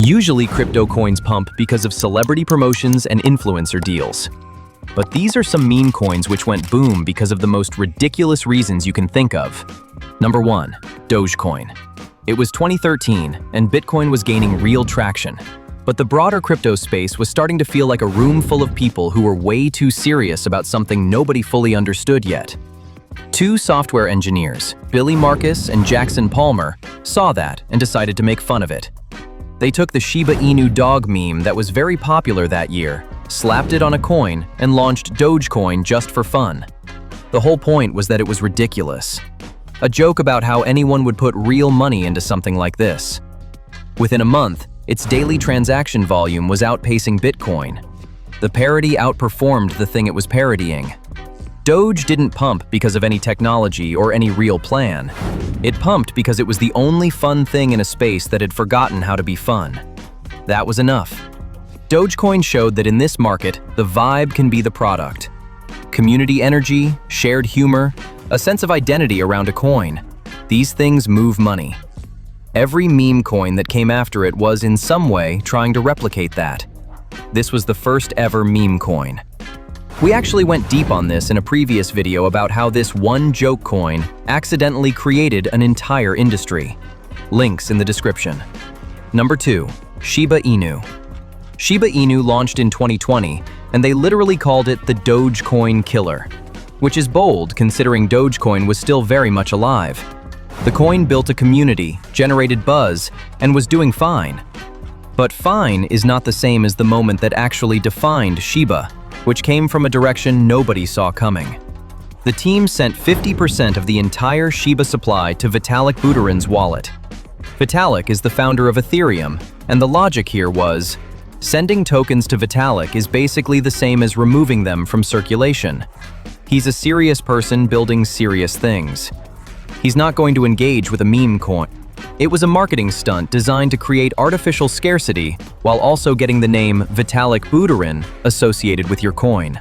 Usually, crypto coins pump because of celebrity promotions and influencer deals. But these are some meme coins which went boom because of the most ridiculous reasons you can think of. Number 1. Dogecoin. It was 2013, and Bitcoin was gaining real traction. But the broader crypto space was starting to feel like a room full of people who were way too serious about something nobody fully understood yet. Two software engineers, Billy Marcus and Jackson Palmer, saw that and decided to make fun of it. They took the Shiba Inu dog meme that was very popular that year, slapped it on a coin, and launched Dogecoin just for fun. The whole point was that it was ridiculous. A joke about how anyone would put real money into something like this. Within a month, its daily transaction volume was outpacing Bitcoin. The parody outperformed the thing it was parodying. Doge didn't pump because of any technology or any real plan. It pumped because it was the only fun thing in a space that had forgotten how to be fun. That was enough. Dogecoin showed that in this market, the vibe can be the product. Community energy, shared humor, a sense of identity around a coin. These things move money. Every meme coin that came after it was in some way trying to replicate that. This was the first ever meme coin. We actually went deep on this in a previous video about how this one joke coin accidentally created an entire industry. Links in the description. Number 2. Shiba Inu. Shiba Inu launched in 2020, and they literally called it the Dogecoin killer, which is bold considering Dogecoin was still very much alive. The coin built a community, generated buzz, and was doing fine. But fine is not the same as the moment that actually defined Shiba, which came from a direction nobody saw coming. The team sent 50% of the entire Shiba supply to Vitalik Buterin's wallet. Vitalik is the founder of Ethereum, and the logic here was, sending tokens to Vitalik is basically the same as removing them from circulation. He's a serious person building serious things. He's not going to engage with a meme coin. It was a marketing stunt designed to create artificial scarcity while also getting the name Vitalik Buterin associated with your coin.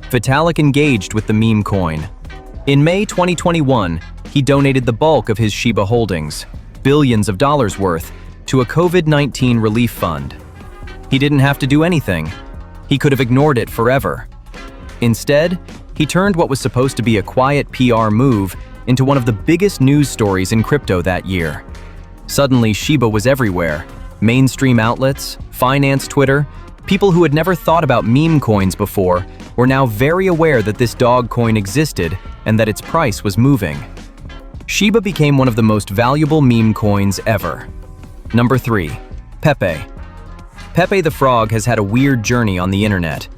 Vitalik engaged with the meme coin. In May 2021, he donated the bulk of his Shiba holdings, billions of dollars worth, to a COVID-19 relief fund. He didn't have to do anything. He could have ignored it forever. Instead, he turned what was supposed to be a quiet PR move into one of the biggest news stories in crypto that year. Suddenly, Shiba was everywhere. Mainstream outlets, finance Twitter, people who had never thought about meme coins before were now very aware that this dog coin existed and that its price was moving. Shiba became one of the most valuable meme coins ever. Number 3. Pepe. Pepe the Frog has had a weird journey on the internet.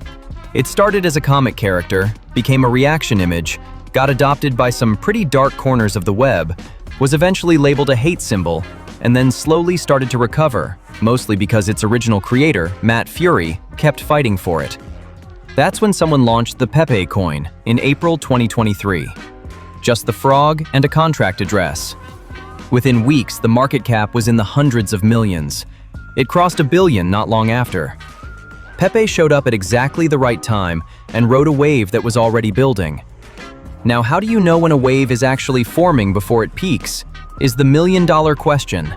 It started as a comic character, became a reaction image, got adopted by some pretty dark corners of the web, was eventually labeled a hate symbol, and then slowly started to recover, mostly because its original creator, Matt Fury, kept fighting for it. That's when someone launched the Pepe coin in April 2023. Just the frog and a contract address. Within weeks, the market cap was in the hundreds of millions. It crossed $1 billion not long after. Pepe showed up at exactly the right time and rode a wave that was already building. Now, how do you know when a wave is actually forming before it peaks? Is the million-dollar question.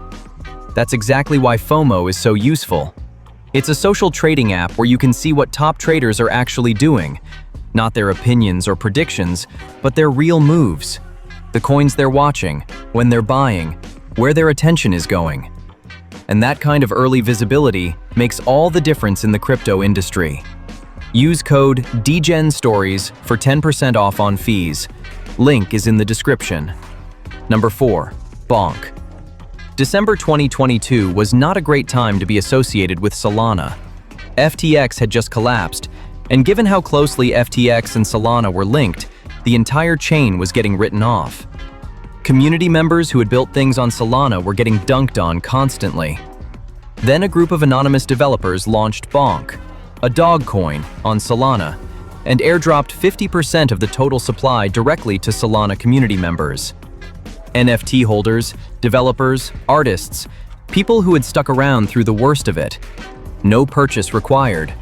That's exactly why FOMO is so useful. It's a social trading app where you can see what top traders are actually doing, not their opinions or predictions, but their real moves. The coins they're watching, when they're buying, where their attention is going. And that kind of early visibility makes all the difference in the crypto industry. Use code DGENSTORIES for 10% off on fees. Link is in the description. Number 4. Bonk. December 2022 was not a great time to be associated with Solana. FTX had just collapsed, and given how closely FTX and Solana were linked, the entire chain was getting written off. Community members who had built things on Solana were getting dunked on constantly. Then a group of anonymous developers launched Bonk, a dog coin, on Solana, and airdropped 50% of the total supply directly to Solana community members. NFT holders, developers, artists, people who had stuck around through the worst of it. No purchase required.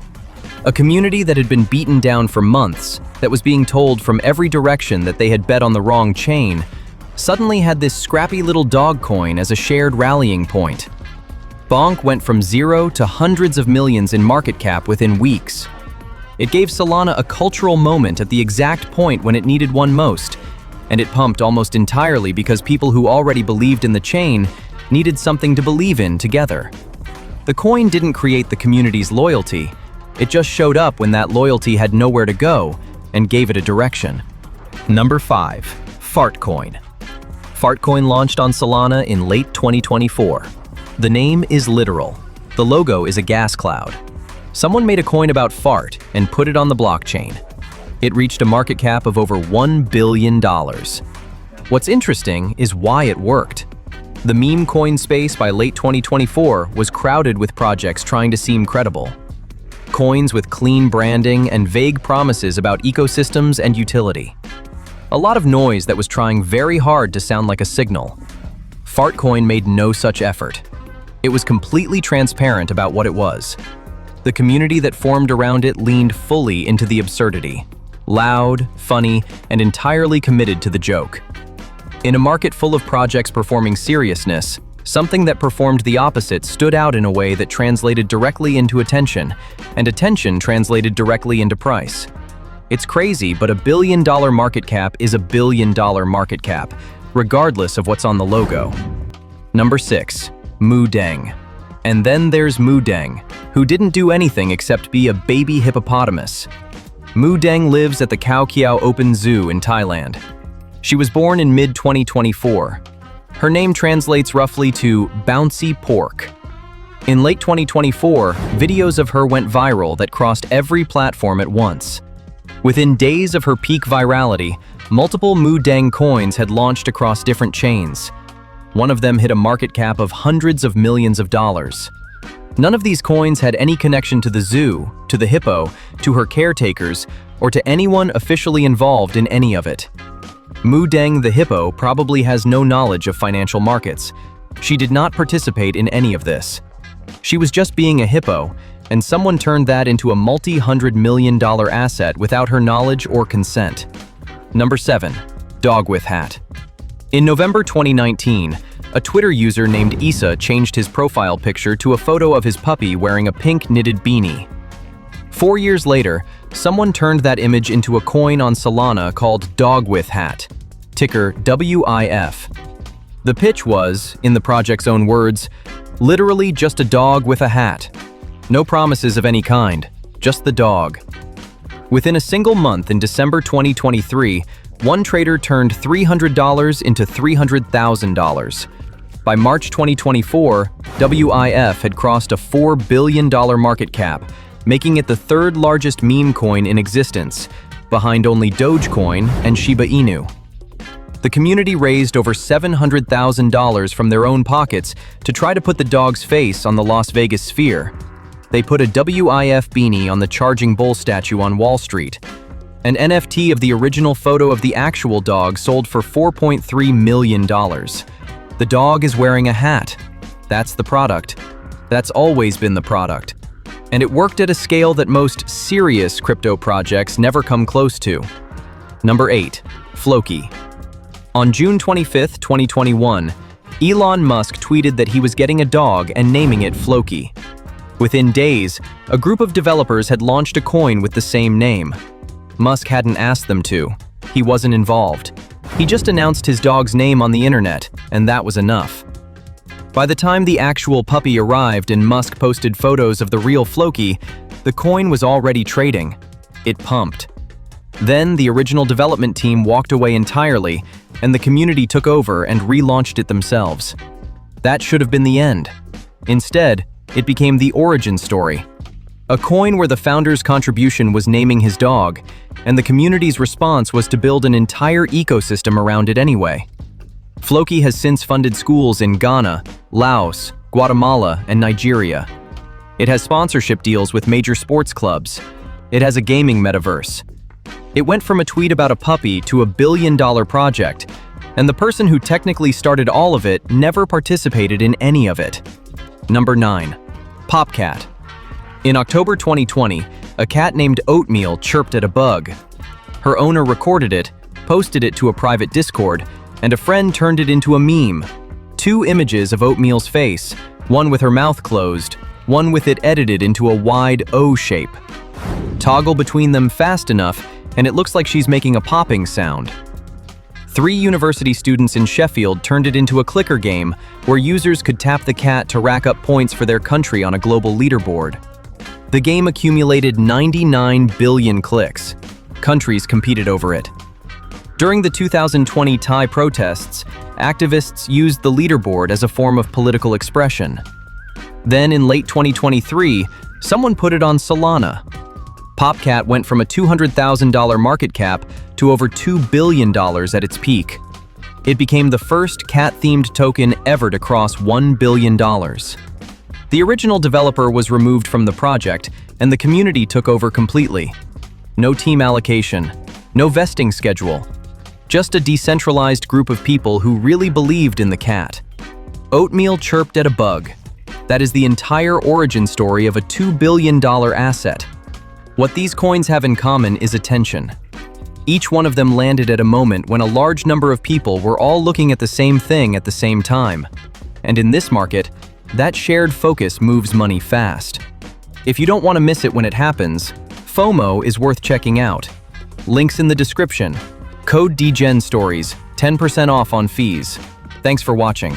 A community that had been beaten down for months, that was being told from every direction that they had bet on the wrong chain, suddenly had this scrappy little dog coin as a shared rallying point. Bonk went from zero to hundreds of millions in market cap within weeks. It gave Solana a cultural moment at the exact point when it needed one most, and it pumped almost entirely because people who already believed in the chain needed something to believe in together. The coin didn't create the community's loyalty, it just showed up when that loyalty had nowhere to go and gave it a direction. Number 5. Fartcoin. Fartcoin launched on Solana in late 2024. The name is literal. The logo is a gas cloud. Someone made a coin about fart and put it on the blockchain. It reached a market cap of over $1 billion. What's interesting is why it worked. The meme coin space by late 2024 was crowded with projects trying to seem credible. Coins with clean branding and vague promises about ecosystems and utility. A lot of noise that was trying very hard to sound like a signal. Fartcoin made no such effort. It was completely transparent about what it was. The community that formed around it leaned fully into the absurdity. Loud, funny, and entirely committed to the joke. In a market full of projects performing seriousness, something that performed the opposite stood out in a way that translated directly into attention, and attention translated directly into price. It's crazy, but $1 billion market cap is $1 billion market cap, regardless of what's on the logo. Number 6. Moodeng. And then there's Moodeng, who didn't do anything except be a baby hippopotamus. Moodeng lives at the Khao Kiao Open Zoo in Thailand. She was born in mid-2024. Her name translates roughly to bouncy pork. In late 2024, videos of her went viral that crossed every platform at once. Within days of her peak virality, multiple Moodeng coins had launched across different chains. One of them hit a market cap of hundreds of millions of dollars. None of these coins had any connection to the zoo, to the hippo, to her caretakers, or to anyone officially involved in any of it. Moodeng the hippo probably has no knowledge of financial markets. She did not participate in any of this. She was just being a hippo, and someone turned that into a multi-hundred-million-dollar asset without her knowledge or consent. Number 7. Dog with hat. In November 2019, a Twitter user named Issa changed his profile picture to a photo of his puppy wearing a pink knitted beanie. 4 years later, someone turned that image into a coin on Solana called Dog with Hat, ticker WIF. The pitch was, in the project's own words, literally just a dog with a hat. No promises of any kind, just the dog. Within a single month in December 2023, one trader turned $300 into $300,000. By March 2024, WIF had crossed a $4 billion market cap, making it the third largest meme coin in existence, behind only Dogecoin and Shiba Inu. The community raised over $700,000 from their own pockets to try to put the dog's face on the Las Vegas Sphere. They put a WIF beanie on the Charging Bull statue on Wall Street. An NFT of the original photo of the actual dog sold for $4.3 million. The dog is wearing a hat. That's the product. That's always been the product. And it worked at a scale that most serious crypto projects never come close to. Number 8. Floki. On June 25, 2021, Elon Musk tweeted that he was getting a dog and naming it Floki. Within days, a group of developers had launched a coin with the same name. Musk hadn't asked them to. He wasn't involved. He just announced his dog's name on the internet, and that was enough. By the time the actual puppy arrived and Musk posted photos of the real Floki, the coin was already trading. It pumped. Then the original development team walked away entirely, and the community took over and relaunched it themselves. That should have been the end. Instead, it became the origin story. A coin where the founder's contribution was naming his dog, and the community's response was to build an entire ecosystem around it anyway. Floki has since funded schools in Ghana, Laos, Guatemala, and Nigeria. It has sponsorship deals with major sports clubs. It has a gaming metaverse. It went from a tweet about a puppy to a billion-dollar project, and the person who technically started all of it never participated in any of it. Number 9. Popcat. In October 2020, a cat named Oatmeal chirped at a bug. Her owner recorded it, posted it to a private Discord, and a friend turned it into a meme. 2 images of Oatmeal's face, one with her mouth closed, one with it edited into a wide O shape. Toggle between them fast enough, and it looks like she's making a popping sound. 3 university students in Sheffield turned it into a clicker game where users could tap the cat to rack up points for their country on a global leaderboard. The game accumulated 99 billion clicks. Countries competed over it. During the 2020 Thai protests, activists used the leaderboard as a form of political expression. Then in late 2023, someone put it on Solana. PopCat went from a $200,000 market cap to over $2 billion at its peak. It became the first cat-themed token ever to cross $1 billion. The original developer was removed from the project, and the community took over completely. No team allocation, no vesting schedule, just a decentralized group of people who really believed in the cat. Oatmeal chirped at a bug. That is the entire origin story of a $2 billion asset. What these coins have in common is attention. Each one of them landed at a moment when a large number of people were all looking at the same thing at the same time. And in this market, that shared focus moves money fast. If you don't want to miss it when it happens, FOMO is worth checking out. Links in the description. Code DGENStories, 10% off on fees. Thanks for watching.